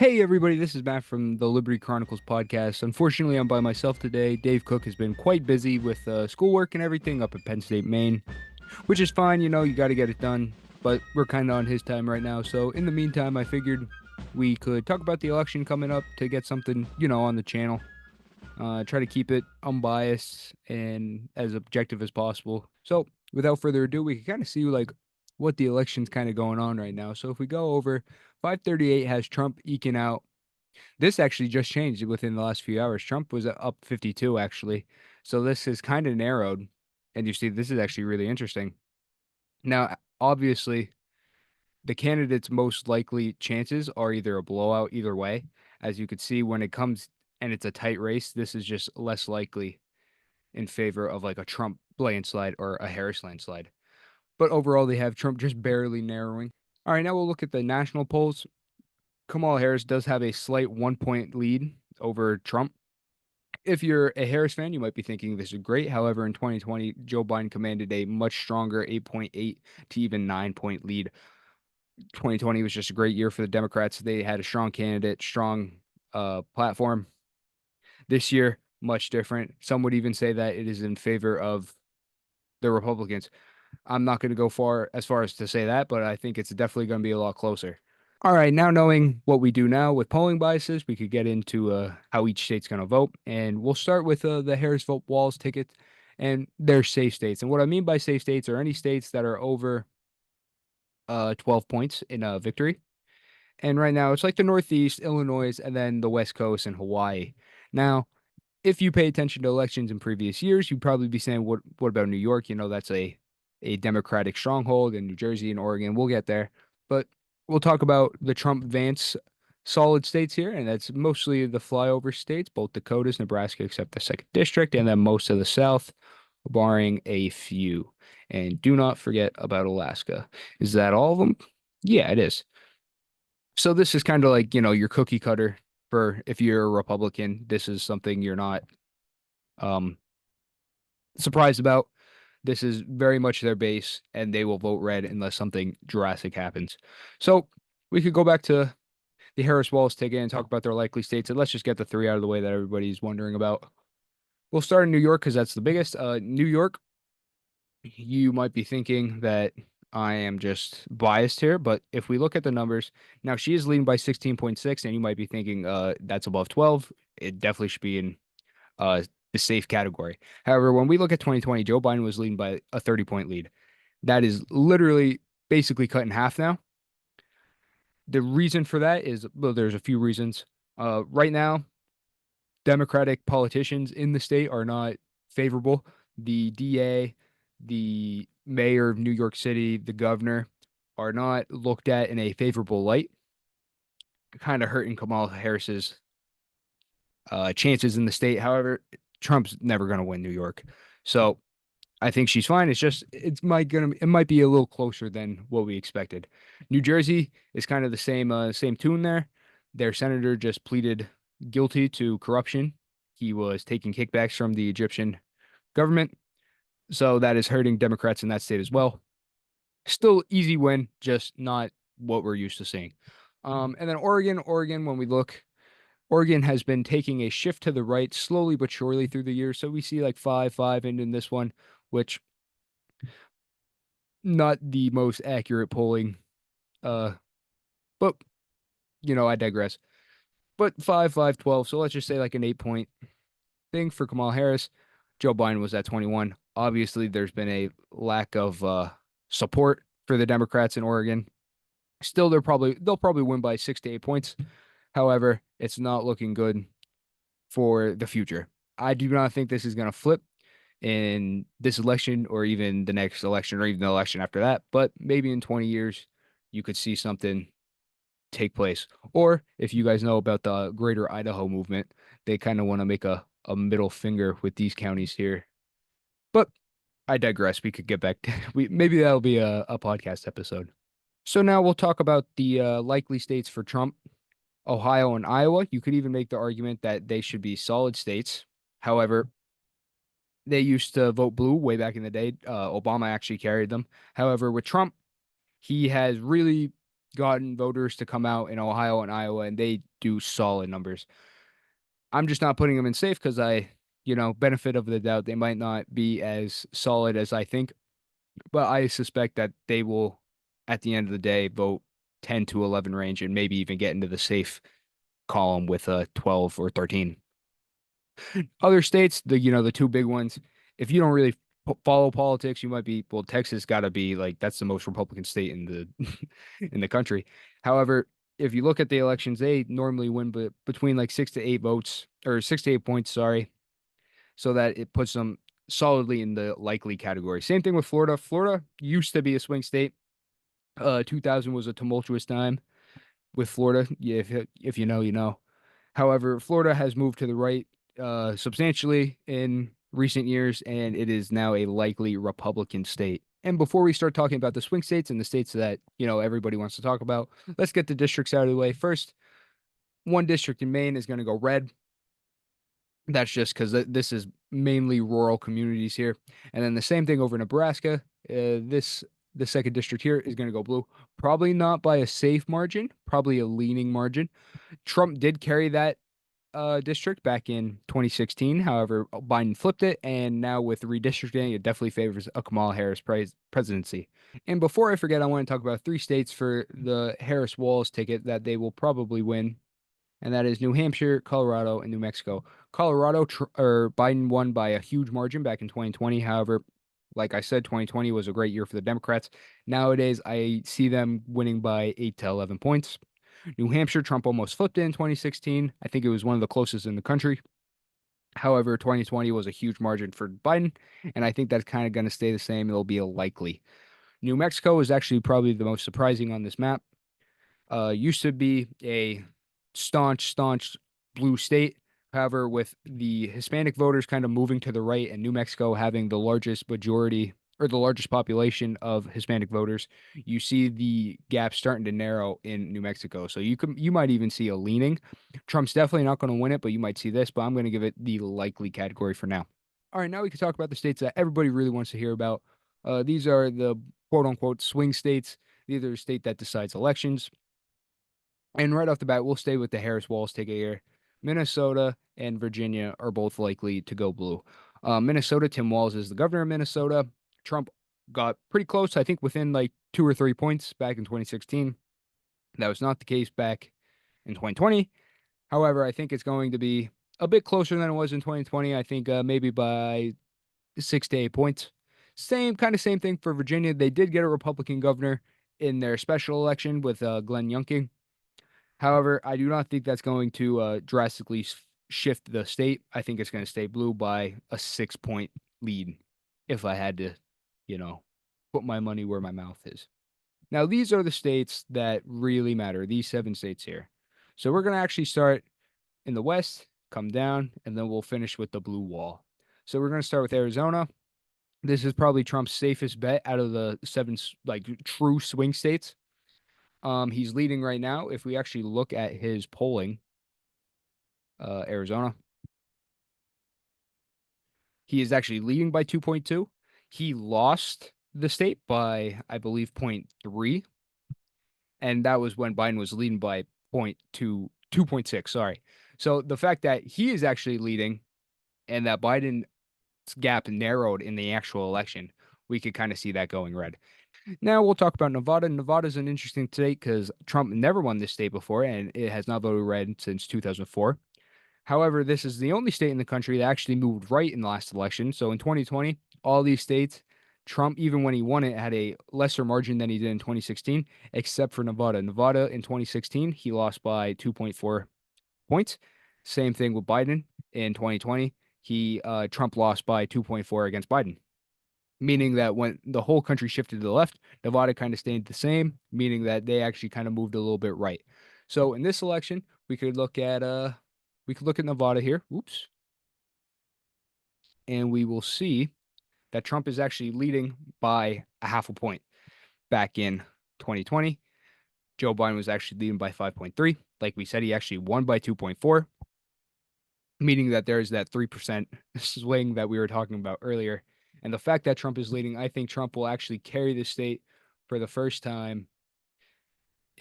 Hey everybody, this is Matt from the Liberty Chronicles podcast. Unfortunately, I'm by myself today. Dave Cook has been quite busy with schoolwork and everything up at Penn State, Maine, which is fine. You got to get it done, but we're kind of on his time right now. So, in the meantime, I figured we could talk about the election coming up to get something, on the channel. Try to keep it unbiased and as objective as possible. So, without further ado, we can kind of see what the election's kind of going on right now. So, if we go over 538 has Trump eking out. This actually just changed within the last few hours. Trump was up 52 actually. So this is kind of narrowed. And you see, this is actually really interesting. Now, obviously, the candidate's most likely chances are either a blowout either way. As you could see, when it comes and it's a tight race, this is just less likely in favor of like a Trump landslide or a Harris landslide. But overall, they have Trump just barely narrowing. All right, now we'll look at the national polls. Kamala Harris does have a slight 1 point lead over Trump. If you're a Harris fan, you might be thinking this is great. However, in 2020, Joe Biden commanded a much stronger 8.8 to even 9 point lead. 2020 was just a great year for the Democrats. They had a strong candidate, strong platform. This year, much different. Some would even say that it is in favor of the Republicans. I'm not going to go far as to say that, but I think it's definitely going to be a lot closer. All right, now knowing what we do now with polling biases, we could get into how each state's going to vote. And we'll start with the Harris Vote Walls ticket and their safe states. And what I mean by safe states are any states that are over 12 points in a victory. And right now, it's like the Northeast, Illinois, and then the West Coast and Hawaii. Now, if you pay attention to elections in previous years, you'd probably be saying, what about New York? That's a Democratic stronghold, in New Jersey and Oregon. We'll get there. But we'll talk about the Trump Vance solid states here, and that's mostly the flyover states, both Dakotas, Nebraska, except the second district, and then most of the South, barring a few. And do not forget about Alaska. Is that all of them? Yeah, it is. So this is kind of like, your cookie cutter for if you're a Republican. This is something you're not um surprised about. This is very much their base, and they will vote red unless something drastic happens. So we could go back to the Harris Wallace ticket and talk about their likely states, and let's just get the three out of the way that everybody's wondering about. We'll start in New York because that's the biggest. New York, you might be thinking that I am just biased here, but if we look at the numbers, now she is leading by 16.6, and you might be thinking that's above 12. It definitely should be in the safe category. However, when we look at 2020, Joe Biden was leading by a 30-point lead. That is literally basically cut in half now. The reason for that is, well, there's a few reasons. Right now, Democratic politicians in the state are not favorable. The DA, the mayor of New York City, the governor are not looked at in a favorable light, kind of hurting Kamala Harris's chances in the state. However, Trump's never going to win New York. So I think she's fine. It might be a little closer than what we expected. New Jersey is kind of the same tune there. Their senator just pleaded guilty to corruption. He was taking kickbacks from the Egyptian government, so that is hurting Democrats in that state as well. Still easy win, just not what we're used to seeing. And then Oregon, when we look, Oregon has been taking a shift to the right slowly but surely through the years. So we see like 5-5 in this one, which not the most accurate polling. Uh, but I digress. But 5-5-12. So let's just say like an 8 point thing for Kamala Harris. Joe Biden was at 21. Obviously, there's been a lack of support for the Democrats in Oregon. Still, they'll probably win by 6 to 8 points. However, it's not looking good for the future. I do not think this is going to flip in this election or even the next election or even the election after that. But maybe in 20 years, you could see something take place. Or if you guys know about the Greater Idaho movement, they kind of want to make a middle finger with these counties here. But I digress. We could get back to maybe that'll be a podcast episode. So now we'll talk about the likely states for Trump. Ohio and Iowa. You could even make the argument that they should be solid states. However, they used to vote blue way back in the day. Obama actually carried them. However, with Trump, he has really gotten voters to come out in Ohio and Iowa, and they do solid numbers. I'm just not putting them in safe because benefit of the doubt, they might not be as solid as I think, but I suspect that they will, at the end of the day, vote 10 to 11 range and maybe even get into the safe column with a 12 or 13. Other states, the two big ones, if you don't really follow politics, you might be, well, Texas got to be like that's the most Republican state in the in the country. However, if you look at the elections, they normally win between like 6 to 8 votes or 6 to 8 points, sorry, so that it puts them solidly in the likely category. Same thing with Florida. Florida used to be a swing state. 2000 was a tumultuous time with Florida. Yeah, if you know, you know. However, Florida has moved to the right substantially in recent years, and it is now a likely Republican state. And before we start talking about the swing states and the states that, everybody wants to talk about, let's get the districts out of the way. First, one district in Maine is going to go red. That's just because this is mainly rural communities here. And then the same thing over Nebraska. The second district here is going to go blue. Probably not by a safe margin, probably a leaning margin. Trump did carry that district back in 2016. However, Biden flipped it, and now with redistricting, it definitely favors a Kamala Harris presidency. And before I forget, I want to talk about 3 states for the Harris Walls ticket that they will probably win, and that is New Hampshire, Colorado, and New Mexico. Colorado, or Biden won by a huge margin back in 2020. However, like I said, 2020 was a great year for the Democrats. Nowadays, I see them winning by 8 to 11 points. New Hampshire, Trump almost flipped it in 2016. I think it was one of the closest in the country. However, 2020 was a huge margin for Biden, and I think that's kind of going to stay the same. It'll be a likely. New Mexico is actually probably the most surprising on this map. Used to be a staunch blue state. However, with the Hispanic voters kind of moving to the right and New Mexico having the largest majority or the largest population of Hispanic voters, you see the gap starting to narrow in New Mexico. So you might even see a leaning. Trump's definitely not going to win it, but you might see this, but I'm going to give it the likely category for now. All right, now we can talk about the states that everybody really wants to hear about. These are the quote unquote swing states. These are the state that decides elections. And right off the bat, we'll stay with the Harris Walls ticket here. Minnesota and Virginia are both likely to go blue. Minnesota, Tim Walz is the governor of Minnesota. Trump got pretty close, I think within like 2 or 3 points back in 2016. That was not the case back in 2020. However, I think it's going to be a bit closer than it was in 2020. I think maybe by 6 to 8 points. Same thing for Virginia. They did get a Republican governor in their special election with Glenn Youngkin. However, I do not think that's going to drastically shift the state. I think it's going to stay blue by a 6 point lead if I had to, put my money where my mouth is. Now, these are the states that really matter, these 7 states here. So we're going to actually start in the West, come down, and then we'll finish with the blue wall. So we're going to start with Arizona. This is probably Trump's safest bet out of the 7 like true swing states. He's leading right now. If we actually look at his polling, Arizona, he is actually leading by 2.2. He lost the state by, I believe, 0.3. And that was when Biden was leading by 2.6. Sorry. So the fact that he is actually leading and that Biden's gap narrowed in the actual election, we could kind of see that going red. Now we'll talk about Nevada. Nevada is an interesting state because Trump never won this state before, and it has not voted red since 2004. However, this is the only state in the country that actually moved right in the last election. So in 2020, all these states, Trump, even when he won it, had a lesser margin than he did in 2016, except for Nevada. Nevada in 2016, he lost by 2.4 points. Same thing with Biden in 2020. Trump lost by 2.4 against Biden, meaning that when the whole country shifted to the left, Nevada kind of stayed the same, meaning that they actually kind of moved a little bit right. So in this election, we could look at Nevada here. Oops. And we will see that Trump is actually leading by a half a point. Back in 2020, Joe Biden was actually leading by 5.3. Like we said, he actually won by 2.4, meaning that there's that 3% swing that we were talking about earlier. And the fact that Trump is leading, I think Trump will actually carry the state for the first time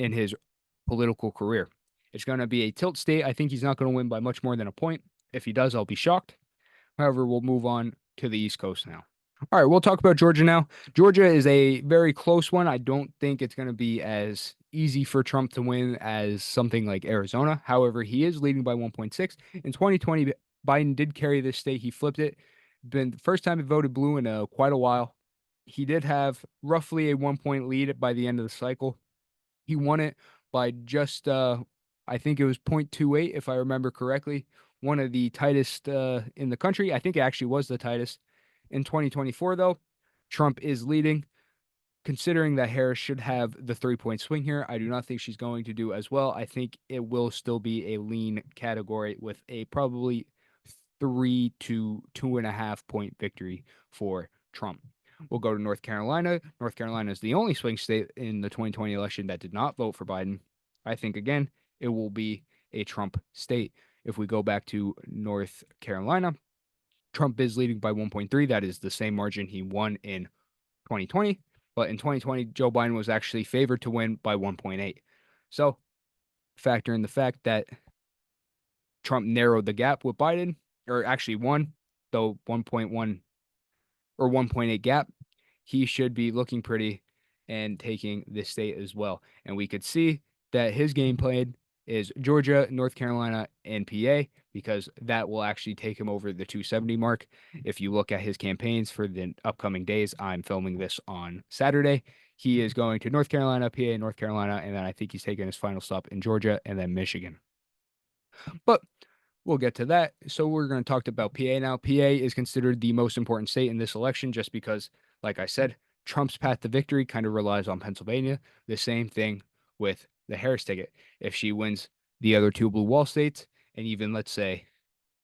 in his political career. It's going to be a tilt state. I think he's not going to win by much more than a point. If he does, I'll be shocked. However, we'll move on to the East Coast now. All right, we'll talk about Georgia now. Georgia is a very close one. I don't think it's going to be as easy for Trump to win as something like Arizona. However, he is leading by 1.6. In 2020, Biden did carry this state. He flipped it. Been the first time he voted blue in quite a while. He did have roughly a 1 point lead by the end of the cycle. He won it by just, I think it was 0.28, if I remember correctly. One of the tightest in the country. I think it actually was the tightest. In 2024, though, Trump is leading. Considering that Harris should have the 3 point swing here, I do not think she's going to do as well. I think it will still be a lean category with a probably 3 to 2.5 point victory for Trump. We'll go to North Carolina. North Carolina is the only swing state in the 2020 election that did not vote for Biden. I think, again, it will be a Trump state. If we go back to North Carolina, Trump is leading by 1.3. That is the same margin he won in 2020. But in 2020, Joe Biden was actually favored to win by 1.8. So factor in the fact that Trump narrowed the gap with Biden, or actually won, though 1.1 or 1.8 gap, he should be looking pretty and taking this state as well. And we could see that his game plan is Georgia, North Carolina, and PA, because that will actually take him over the 270 mark. If you look at his campaigns for the upcoming days, I'm filming this on Saturday. He is going to North Carolina, PA, North Carolina, and then I think he's taking his final stop in Georgia and then Michigan. But we'll get to that. So we're going to talk about PA now. PA is considered the most important state in this election just because, like I said, Trump's path to victory kind of relies on Pennsylvania. The same thing with the Harris ticket. If she wins the other two blue wall states, and even, let's say,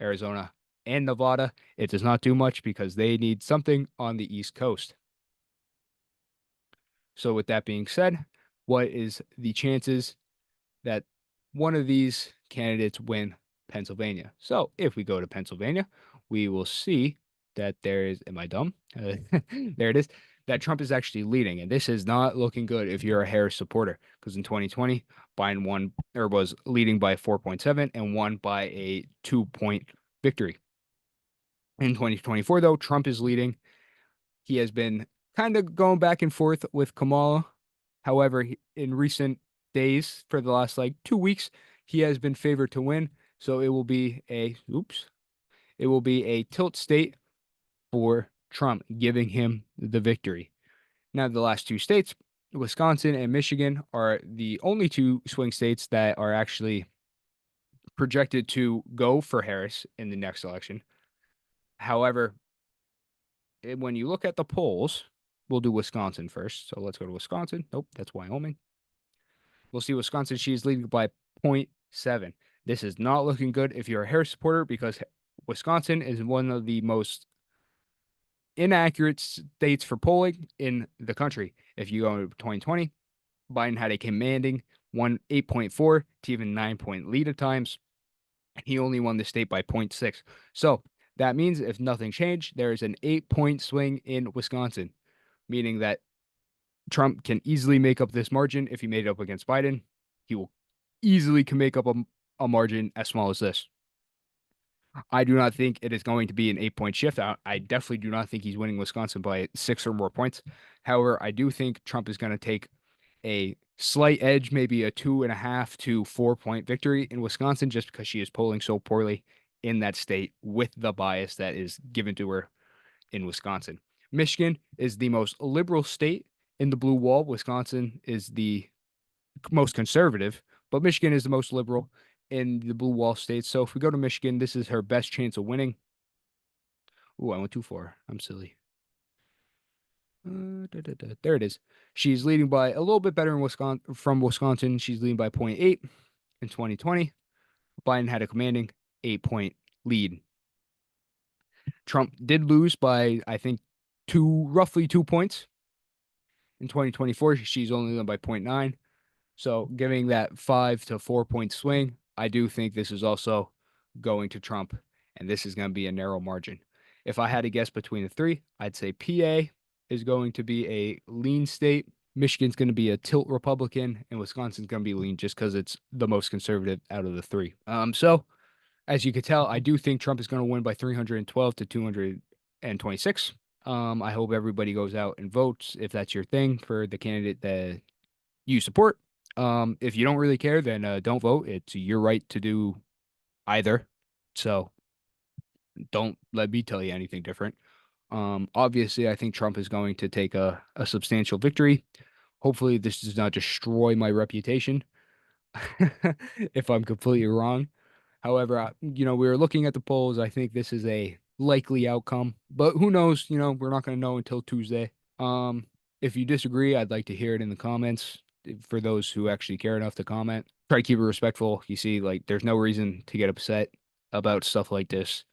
Arizona and Nevada, it does not do much because they need something on the East Coast. So with that being said, what is the chances that one of these candidates win Pennsylvania? So if we go to Pennsylvania, we will see that there is, am I dumb? There it is, that Trump is actually leading. And this is not looking good if you're a Harris supporter, because in 2020, Biden won or was leading by 4.7 and won by a 2 point victory. In 2024, though, Trump is leading. He has been kind of going back and forth with Kamala. However, in recent days, for the last like 2 weeks, he has been favored to win. So it will be a tilt state for Trump, giving him the victory. Now, the last two states, Wisconsin and Michigan, are the only two swing states that are actually projected to go for Harris in the next election. However, when you look at the polls, we'll do Wisconsin first. So let's go to Wisconsin. Nope, that's Wyoming. We'll see Wisconsin. She is leading by 0.7. This is not looking good if you're a Harris supporter because Wisconsin is one of the most inaccurate states for polling in the country. If you go to 2020, Biden had a commanding 8.4 to even 9 point lead at times. He only won the state by 0.6. So that means if nothing changed, there is an 8 point swing in Wisconsin, meaning that Trump can easily make up this margin. If he made it up against Biden, he will easily can make up a margin as small as this. I do not think it is going to be an 8 point shift. I definitely do not think he's winning Wisconsin by 6 or more points. However, I do think Trump is going to take a slight edge, maybe a 2.5 to 4 point victory in Wisconsin, just because she is polling so poorly in that state with the bias that is given to her in Wisconsin. Michigan is the most liberal state in the blue wall. Wisconsin is the most conservative, but Michigan is the most liberal in the blue wall states. So if we go to Michigan, this is her best chance of winning. Ooh, I went too far. I'm silly. There it is. She's leading by a little bit better in Wisconsin. From Wisconsin, she's leading by 0.8 in 2020. Biden had a commanding 8 point lead. Trump did lose by, I think, roughly 2 points. In 2024, she's only led by 0.9. So giving that 5 to 4 point swing, I do think this is also going to Trump, and this is going to be a narrow margin. If I had to guess between the three, I'd say PA is going to be a lean state, Michigan's going to be a tilt Republican, and Wisconsin's going to be lean just because it's the most conservative out of the three. So as you could tell, I do think Trump is going to win by 312 to 226. I hope everybody goes out and votes if that's your thing for the candidate that you support. If you don't really care, then don't vote. It's your right to do either. So don't let me tell you anything different. Obviously, I think Trump is going to take a substantial victory. Hopefully, this does not destroy my reputation if I'm completely wrong. However, we were looking at the polls. I think this is a likely outcome, but who knows? We're not going to know until Tuesday. If you disagree, I'd like to hear it in the comments for those who actually care enough to comment. Try to keep it respectful. You see, like, there's no reason to get upset about stuff like this.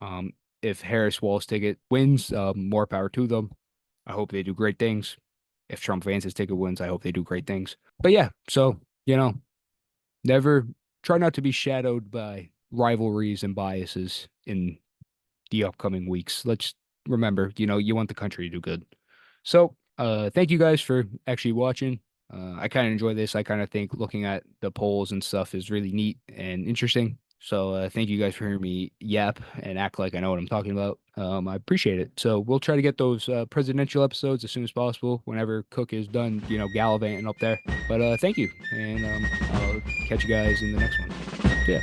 Um, if Harris Walls ticket wins, more power to them. I hope they do great things. If Trump Vance's ticket wins, I hope they do great things. But yeah, so, never try not to be shadowed by rivalries and biases in the upcoming weeks. Let's remember, you want the country to do good. So, thank you guys for actually watching. I kind of enjoy this. I kind of think looking at the polls and stuff is really neat and interesting. So, thank you guys for hearing me yap and act like I know what I'm talking about. I appreciate it. So, we'll try to get those presidential episodes as soon as possible whenever Cook is done, gallivanting up there. But thank you, and I'll catch you guys in the next one. Yeah.